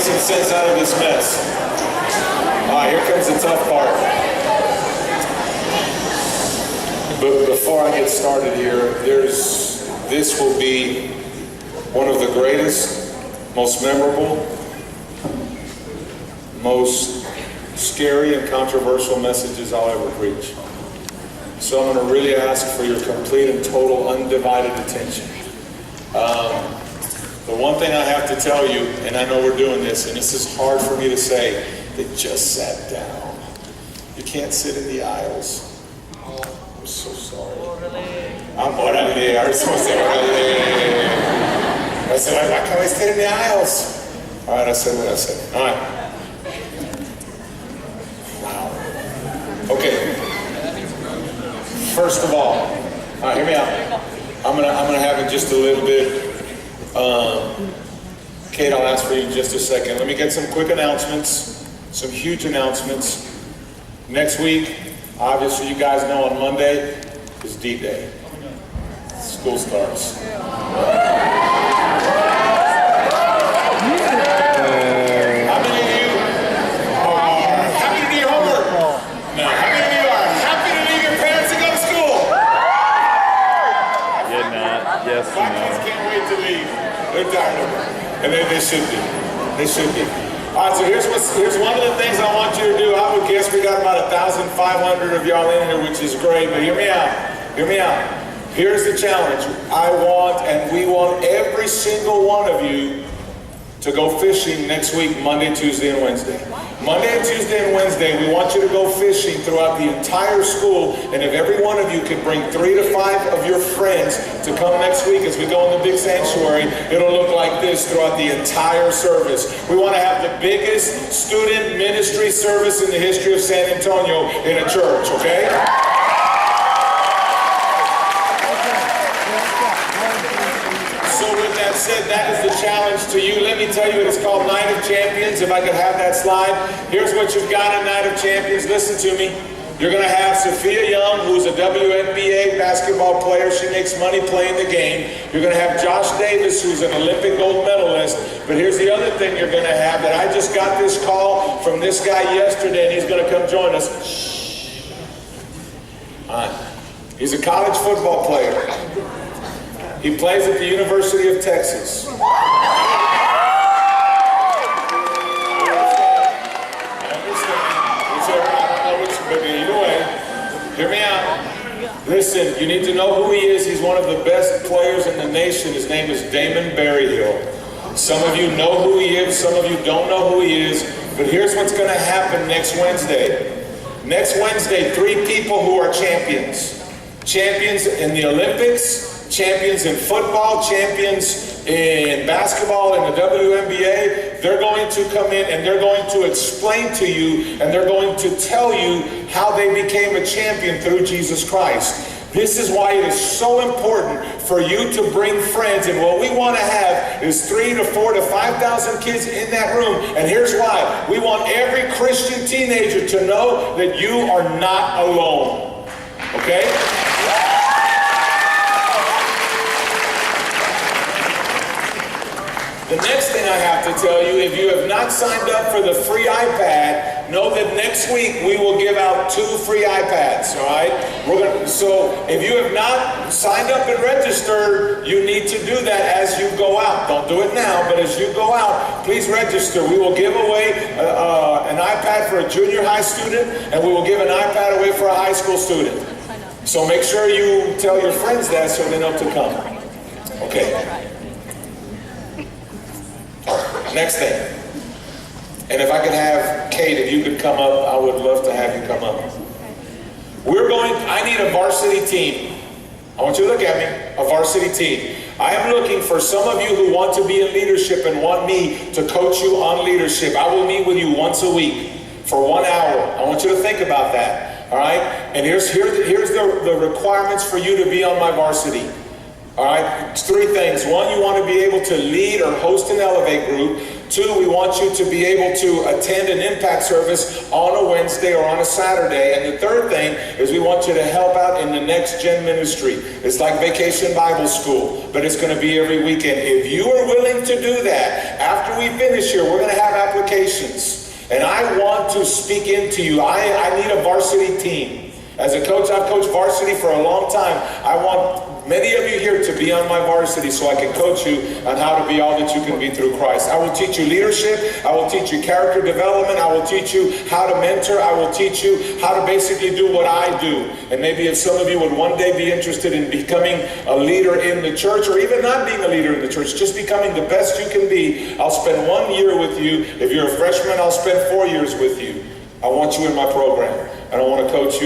some sense out of this mess. All right, here comes the tough part. But before I get started here, this will be one of the greatest, most memorable, most scary and controversial messages I'll ever preach. So I'm going to really ask for your complete and total undivided attention. The one thing I have to tell you, and I know we're doing this, and this is hard for me to say, they just sat down. You can't sit in the aisles. Oh, I'm so sorry. I'm orale. I was supposed to say orale. I said, why can't I sit in the aisles? All right, I said what I said. All right. Wow. Okay. First of all right, hear me out. I'm gonna have it just a little bit. Kate, I'll ask for you in just a second. Let me get some quick announcements, some huge announcements. Next week, obviously you guys know on Monday is D-Day. School starts. How many of you are happy to do your homework? No. How many of you are happy to leave your parents and go to school? You're not. Yes, My kids can't wait to leave. They're tired of it. And they should be. They should be. All right, so here's one of the things I want you to do. I would guess we got about 1,500 of y'all in here, which is great, but hear me out. Hear me out. Here's the challenge. I want, and we want every single one of you to go fishing next week, Monday, Tuesday, and Wednesday. Monday, Tuesday, and Wednesday, we want you to go fishing throughout the entire school, and if every one of you could bring 3 to 5 of your friends to come next week as we go in the big sanctuary, it'll look like this throughout the entire service. We want to have the biggest student ministry service in the history of San Antonio in a church, okay? So with that said, that is the challenge to you. Let me tell you, it's called Night of Champions. If I could have that slide. Here's what you've got in Night of Champions. Listen to me. You're going to have Sophia Young, who's a WNBA basketball player. She makes money playing the game. You're going to have Josh Davis, who's an Olympic gold medalist. But here's the other thing you're going to have that I just got this call from this guy yesterday, and he's going to come join us. Shh. All right. He's a college football player. He plays at the University of Texas. I understand. But either way, hear me out. Listen, you need to know who he is. He's one of the best players in the nation. His name is Damon Berryhill. Some of you know who he is. Some of you don't know who he is. But here's what's going to happen next Wednesday. Next Wednesday, 3 people who are champions. Champions in the Olympics, champions in football, champions in basketball, in the WNBA, they're going to come in and they're going to explain to you and they're going to tell you how they became a champion through Jesus Christ. This is why it is so important for you to bring friends, and what we want to have is 3 to 4 to 5,000 kids in that room, and here's why. We want every Christian teenager to know that you are not alone, okay? The next thing I have to tell you, if you have not signed up for the free iPad, know that next week we will give out 2 free iPads, all right? So if you have not signed up and registered, you need to do that as you go out. Don't do it now, but as you go out, please register. We will give away an iPad for a junior high student, and we will give an iPad away for a high school student. So make sure you tell your friends that so they know to come. Okay. Next thing, and if I could have Kate, if you could come up, I would love to have you come up. I need a varsity team. I want you to look at me, a varsity team. I am looking for some of you who want to be in leadership and want me to coach you on leadership. I will meet with you once a week for 1 hour. I want you to think about that, all right? And here's the requirements for you to be on my varsity. All right, it's 3 things. 1, you want to be able to lead or host an Elevate group. 2, we want you to be able to attend an impact service on a Wednesday or on a Saturday. And the 3rd thing is we want you to help out in the Next Gen ministry. It's like Vacation Bible School, but it's going to be every weekend. If you are willing to do that, after we finish here, we're going to have applications. And I want to speak into you. I need a varsity team. As a coach, I've coached varsity for a long time. I want many of you here to be on my varsity so I can coach you on how to be all that you can be through Christ. I will teach you leadership. I will teach you character development. I will teach you how to mentor. I will teach you how to basically do what I do. And maybe if some of you would one day be interested in becoming a leader in the church, or even not being a leader in the church, just becoming the best you can be, I'll spend 1 year with you. If you're a freshman, I'll spend 4 years with you. I want you in my program, and I want to coach you.